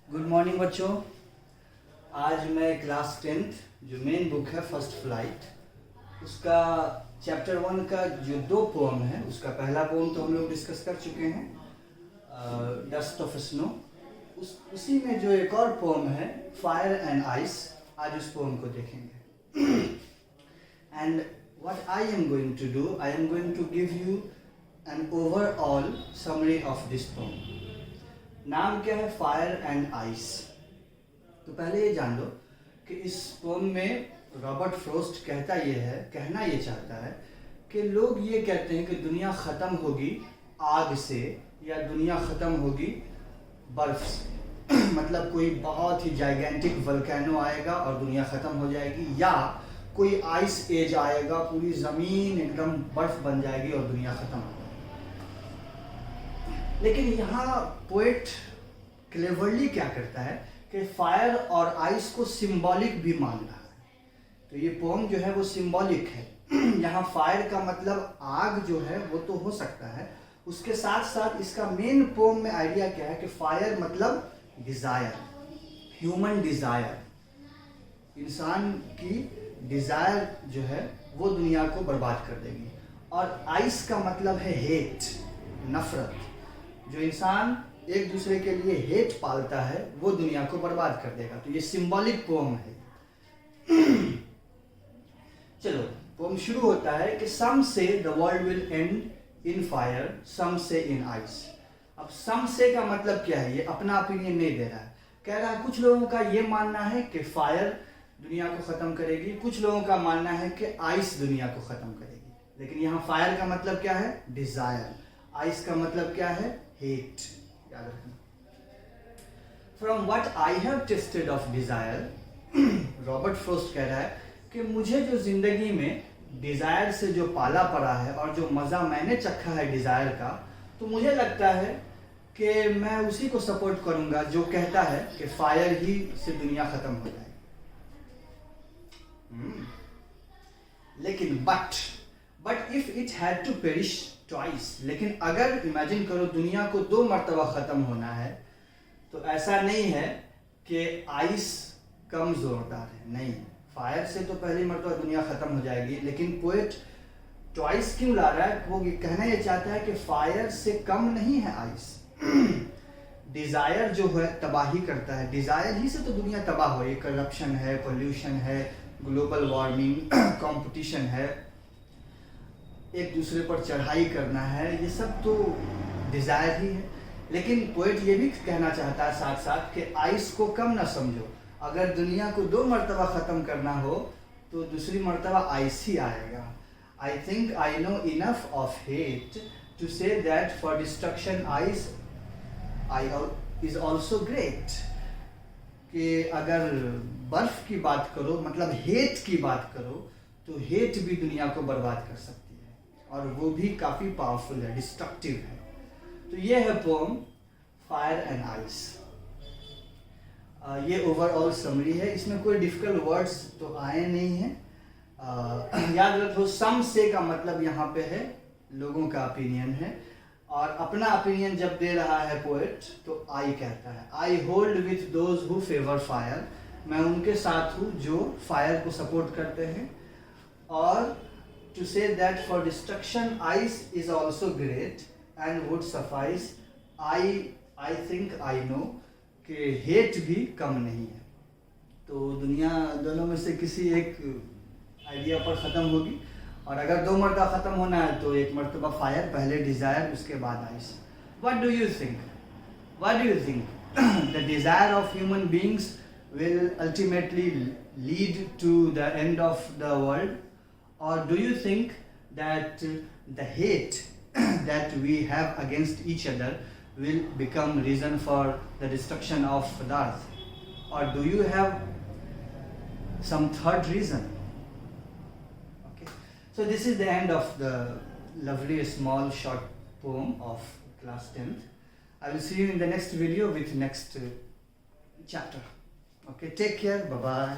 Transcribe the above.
Good morning बच्चों। आज मैं क्लास 10th जो मेन बुक है फर्स्ट फ्लाइट उसका चैप्टर 1 का जो 2 पोम है, उसका पहला पोम तो हम लोग डिस्कस कर चुके हैं, डस्ट ऑफ स्नो। उसी में जो एक और पोम है फायर एंड आइस, आज उस पोम को देखेंगे। And what I am going to do, I am going to give you an overall summary of this poem. नाम क्या है? Fire and ice. तो पहले ये जान लो कि इस पोम में रॉबर्ट फ्रॉस्ट कहना ये चाहता है कि लोग ये कहते हैं कि दुनिया ख़त्म होगी आग से या दुनिया ख़त्म होगी बर्फ से। मतलब कोई बहुत ही जाइगेंटिक वल्केनो आएगा और दुनिया ख़त्म हो जाएगी, या कोई आइस एज आएगा, पूरी ज़मीन एकदम बर्फ़ बन जाएगी और दुनिया ख़त्म हो। लेकिन यहाँ पोएट क्लेवरली क्या करता है कि फायर और आइस को सिंबॉलिक भी मान रहा है। तो ये पोम जो है वो सिंबॉलिक है। यहाँ फायर का मतलब आग जो है वो तो हो सकता है, उसके साथ साथ इसका मेन पोम में आइडिया क्या है कि फायर मतलब डिज़ायर, ह्यूमन डिज़ायर, इंसान की डिज़ायर जो है वो दुनिया को बर्बाद कर देगी। और आइस का मतलब है हेट, नफरत। जो इंसान एक दूसरे के लिए हेट पालता है वो दुनिया को बर्बाद कर देगा। तो ये सिंबॉलिक पोम है। चलो, पोम शुरू होता है कि some say the world will end in fire, some say in ice. अब सम से का मतलब क्या है? ये अपना ओपिनियन नहीं दे रहा है, कह रहा है कुछ लोगों का ये मानना है कि फायर दुनिया को खत्म करेगी, कुछ लोगों का मानना है कि आइस दुनिया को खत्म करेगी। लेकिन यहाँ फायर का मतलब क्या है? डिजायर। आइस का मतलब क्या है? हेट। याद रखना। From what I have tested of desire, Robert Frost कह रहा है कि मुझे जो जिंदगी में डिजायर से जो पाला पड़ा है और जो मजा मैंने चखा है डिजायर का, तो मुझे लगता है कि मैं उसी को सपोर्ट करूंगा जो कहता है कि फायर ही से दुनिया खत्म हो जाए। लेकिन but if it had to perish twice, लेकिन अगर इमेजिन करो दुनिया को 2 मरतबा ख़त्म होना है, तो ऐसा नहीं है कि आइस कम जोरदार है, नहीं। फायर से तो पहली मरतबा दुनिया ख़त्म हो जाएगी, लेकिन पोएट ट्वाइस क्यों ला रहा है? वो कहना ये चाहता है कि फायर से कम नहीं है आइस। डिज़ायर जो है तबाही करता है, डिज़ायर ही से तो दुनिया तबाह हो रही है। करप्शन है, पोल्यूशन है, ग्लोबल वार्मिंग, कंपटीशन है, एक दूसरे पर चढ़ाई करना है, ये सब तो डिज़ायर ही है। लेकिन पोएट ये भी कहना चाहता है साथ साथ कि आइस को कम ना समझो। अगर दुनिया को 2 मरतबा ख़त्म करना हो तो दूसरी मरतबा आइस ही आएगा। I think I know enough of hate to say that for destruction ice I is also great. कि अगर बर्फ की बात करो, मतलब हेट की बात करो, तो हेट भी दुनिया को बर्बाद कर सकती है और वो भी काफ़ी पावरफुल है, डिस्ट्रक्टिव है। तो ये है पोम फायर एंड आइस। ये ओवरऑल समरी है, इसमें कोई डिफिकल्ट वर्ड्स तो आए नहीं हैं। याद रखो, सम से का मतलब यहाँ पे है लोगों का ओपिनियन है, और अपना ओपिनियन जब दे रहा है पोएट तो आई कहता है, I hold with those who favour fire. मैं उनके साथ हूँ जो फायर को सपोर्ट करते हैं। और to say that for destruction ice is also great and would suffice, I think I know कि hate भी कम नहीं है। तो दुनिया दोनों में से किसी एक आइडिया पर ख़त्म होगी, और अगर 2 मरतबा ख़त्म होना है तो एक मरतबा फायर, पहले डिज़ायर, उसके बाद ice. What do you think? What do you think? The desire of human beings will ultimately lead to the end of the world? Or do you think that the hate that we have against each other will become reason for the destruction of the earth? Or do you have some third reason? Okay, so this is the end of the lovely small short poem of class 10th. I will see you in the next video with next chapter. Okay, take care, bye bye.